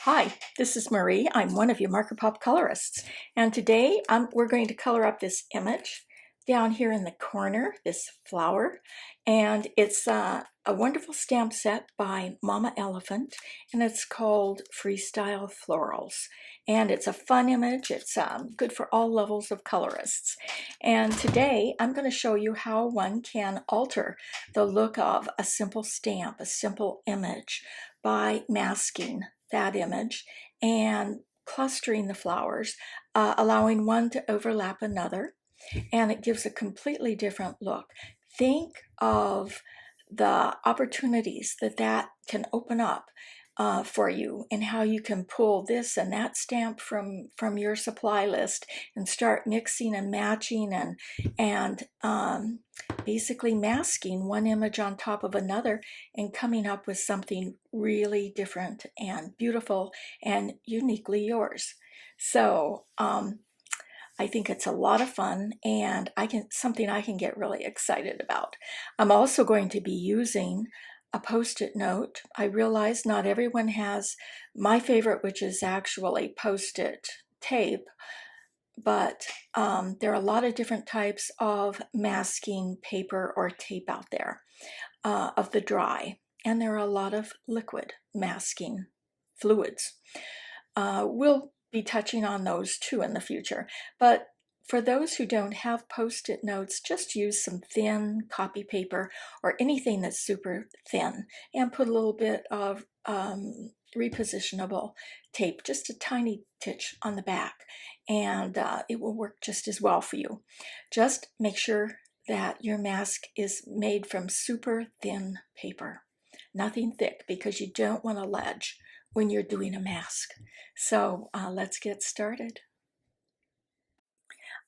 Hi, this is Marie. I'm one of your Marker Pop colorists, and today we're going to color up this image down here in the corner, this flower, and it's a wonderful stamp set by Mama Elephant, and it's called Freestyle Florals, and it's a fun image. It's good for all levels of colorists, and today I'm going to show you how one can alter the look of a simple stamp, a simple image, by masking that image and clustering the flowers, allowing one to overlap another, and it gives a completely different look. Think of the opportunities that can open up for you, and how you can pull this and that stamp from your supply list and start mixing and matching and basically masking one image on top of another and coming up with something really different and beautiful and uniquely yours. So I think it's a lot of fun, and something I can get really excited about. I'm also going to be using a post-it note. I realize not everyone has my favorite, which is actually post-it tape, but there are a lot of different types of masking paper or tape out there of the dry, and there are a lot of liquid masking fluids. We'll be touching on those too in the future, but for those who don't have post-it notes, just use some thin copy paper or anything that's super thin, and put a little bit of repositionable tape, just a tiny titch on the back, and it will work just as well for you. Just make sure that your mask is made from super thin paper, nothing thick, because you don't want a ledge when you're doing a mask. So let's get started.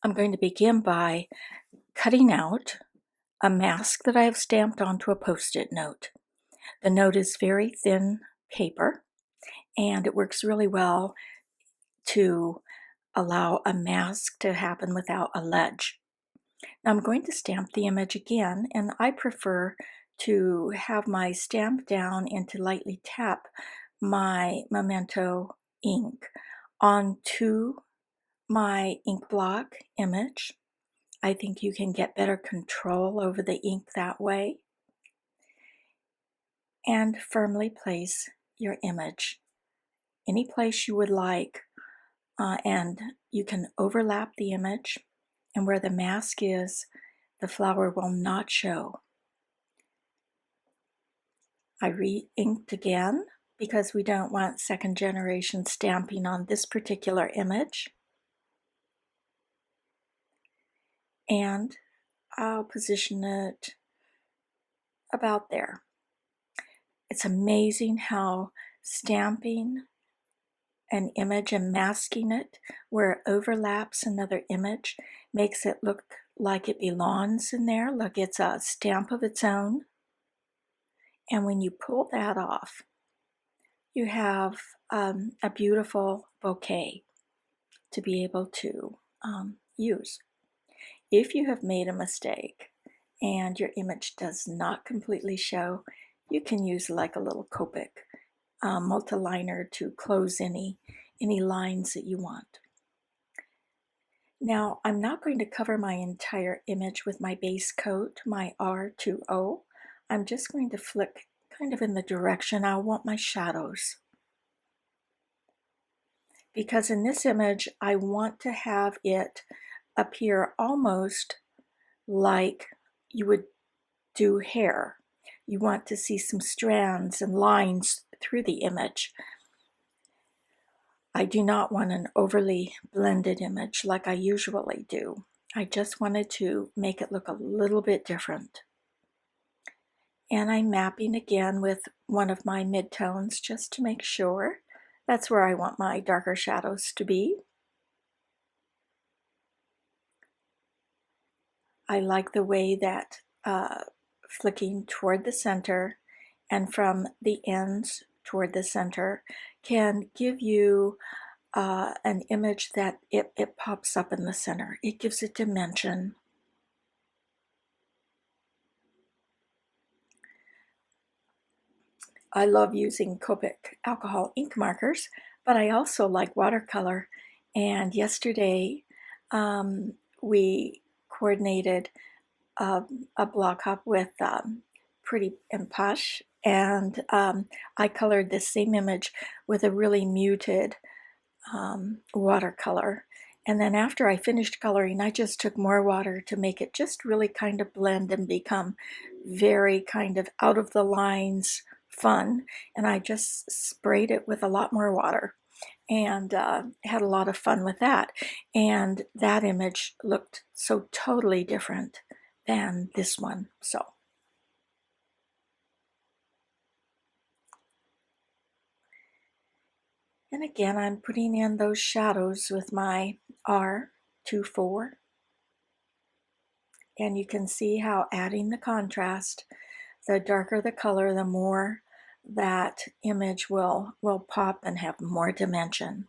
I'm going to begin by cutting out a mask that I have stamped onto a post-it note. The note is very thin paper, and it works really well to allow a mask to happen without a ledge. Now I'm going to stamp the image again, and I prefer to have my stamp down and to lightly tap my Memento ink onto my ink block image. I think you can get better control over the ink that way. And firmly place your image any place you would like, and you can overlap the image, and where the mask is, the flower will not show. I re-inked again because we don't want second generation stamping on this particular image. And I'll position it about there. It's amazing how stamping an image and masking it where it overlaps another image makes it look like it belongs in there. Look, it's a stamp of its own. And when you pull that off, you have a beautiful bouquet to be able to use. If you have made a mistake and your image does not completely show, you can use like a little Copic multiliner to close any lines that you want. Now, I'm not going to cover my entire image with my base coat, my R2O. I'm just going to flick kind of in the direction I want my shadows. Because in this image, I want to have it appear almost like you would do hair. You want to see some strands and lines through the image. I do not want an overly blended image like I usually do. I just wanted to make it look a little bit different. And I'm mapping again with one of my midtones just to make sure. That's where I want my darker shadows to be. I like the way that flicking toward the center and from the ends toward the center can give you an image that it pops up in the center. It gives it dimension. I love using Copic alcohol ink markers, but I also like watercolor. And yesterday we coordinated a block hop with Pretty and Posh, and I colored this same image with a really muted watercolor. And then after I finished coloring, I just took more water to make it just really kind of blend and become very kind of out of the lines fun. And I just sprayed it with a lot more water and had a lot of fun with that. And that image looked so totally different than this one. So. And again, I'm putting in those shadows with my R24. And you can see how adding the contrast, the darker the color, the more that image will pop and have more dimension.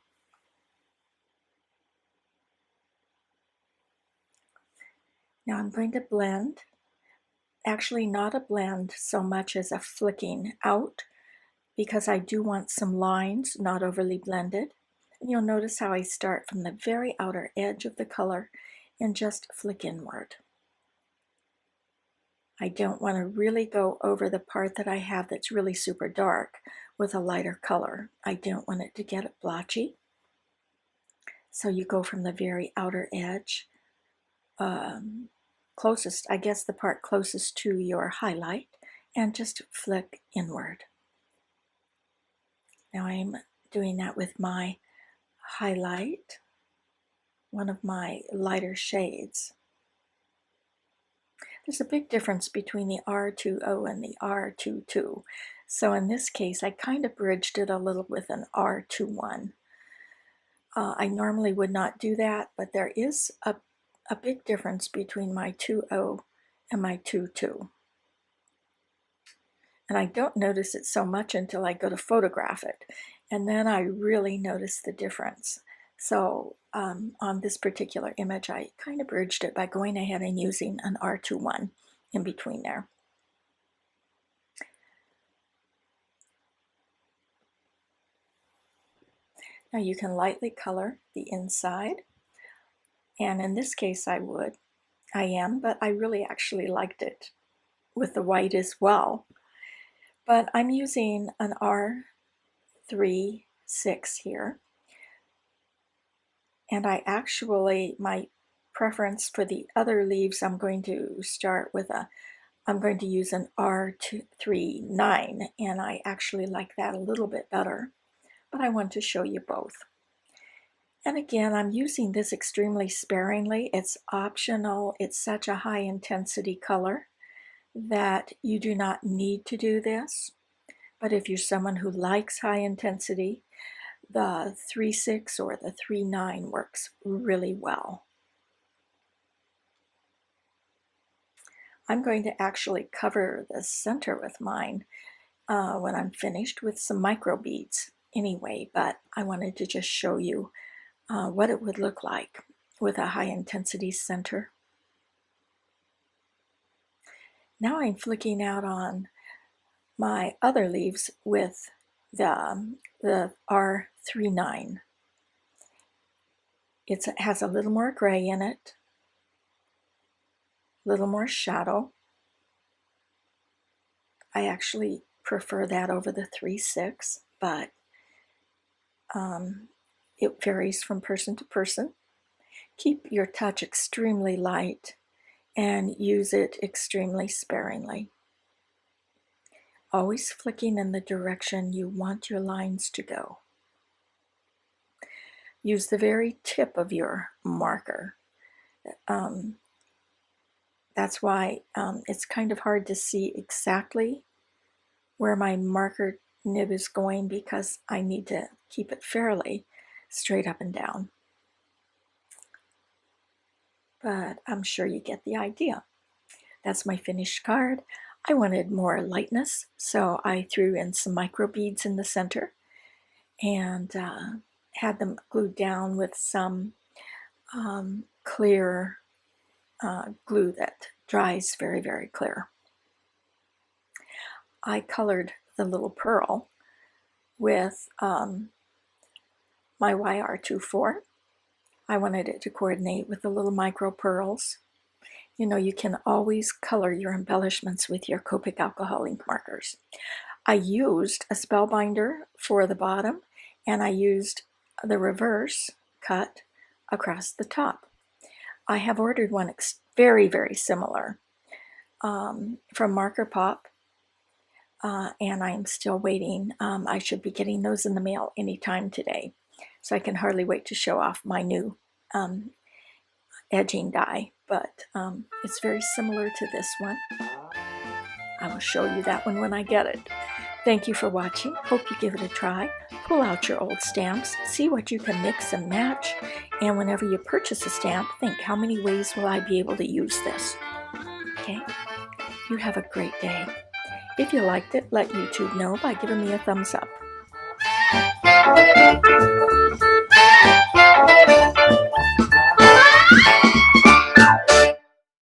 Now I'm going to blend, actually not a blend so much as a flicking out, because I do want some lines, not overly blended. And you'll notice how I start from the very outer edge of the color and just flick inward. I don't want to really go over the part that I have that's really super dark with a lighter color. I don't want it to get blotchy. So you go from the very outer edge, closest, I guess the part closest to your highlight, and just flick inward. Now I'm doing that with my highlight, one of my lighter shades. There's a big difference between the R20 and the R22. So in this case, I kind of bridged it a little with an R21. I normally would not do that, but there is a big difference between my 2.0 and my 2.2. And I don't notice it so much until I go to photograph it. And then I really notice the difference. So on this particular image, I kind of bridged it by going ahead and using an R21 in between there. Now you can lightly color the inside. And in this case I am, but I really actually liked it with the white as well. But I'm using an R36 here. And I actually, my preference for the other leaves, I'm going to use an R39, and I actually like that a little bit better, but I want to show you both. And again, I'm using this extremely sparingly. It's optional. It's such a high intensity color that you do not need to do this. But if you're someone who likes high intensity, the 3.6 or the 3.9 works really well. I'm going to actually cover the center with mine when I'm finished with some micro beads anyway, but I wanted to just show you what it would look like with a high intensity center. Now I'm flicking out on my other leaves with the R39. It has a little more gray in it, a little more shadow. I actually prefer that over the 3.6, but it varies from person to person. Keep your touch extremely light and use it extremely sparingly. Always flicking in the direction you want your lines to go. Use the very tip of your marker. That's why it's kind of hard to see exactly where my marker nib is going, because I need to keep it fairly straight up and down. But I'm sure you get the idea. That's my finished card. I wanted more lightness, so I threw in some micro beads in the center and had them glued down with some clear glue that dries very, very clear. I colored the little pearl with my YR24. I wanted it to coordinate with the little micro pearls. You know, you can always color your embellishments with your Copic alcohol ink markers. I used a spellbinder for the bottom, and I used the reverse cut across the top. I have ordered one very, very similar from Marker Pop, and I'm still waiting. I should be getting those in the mail anytime today, so I can hardly wait to show off my new edging die, but it's very similar to this one. I will show you that one when I get it. Thank you for watching. Hope you give it a try. Pull out your old stamps, see what you can mix and match, and whenever you purchase a stamp, think, how many ways will I be able to use this? Okay? You have a great day. If you liked it, let YouTube know by giving me a thumbs up.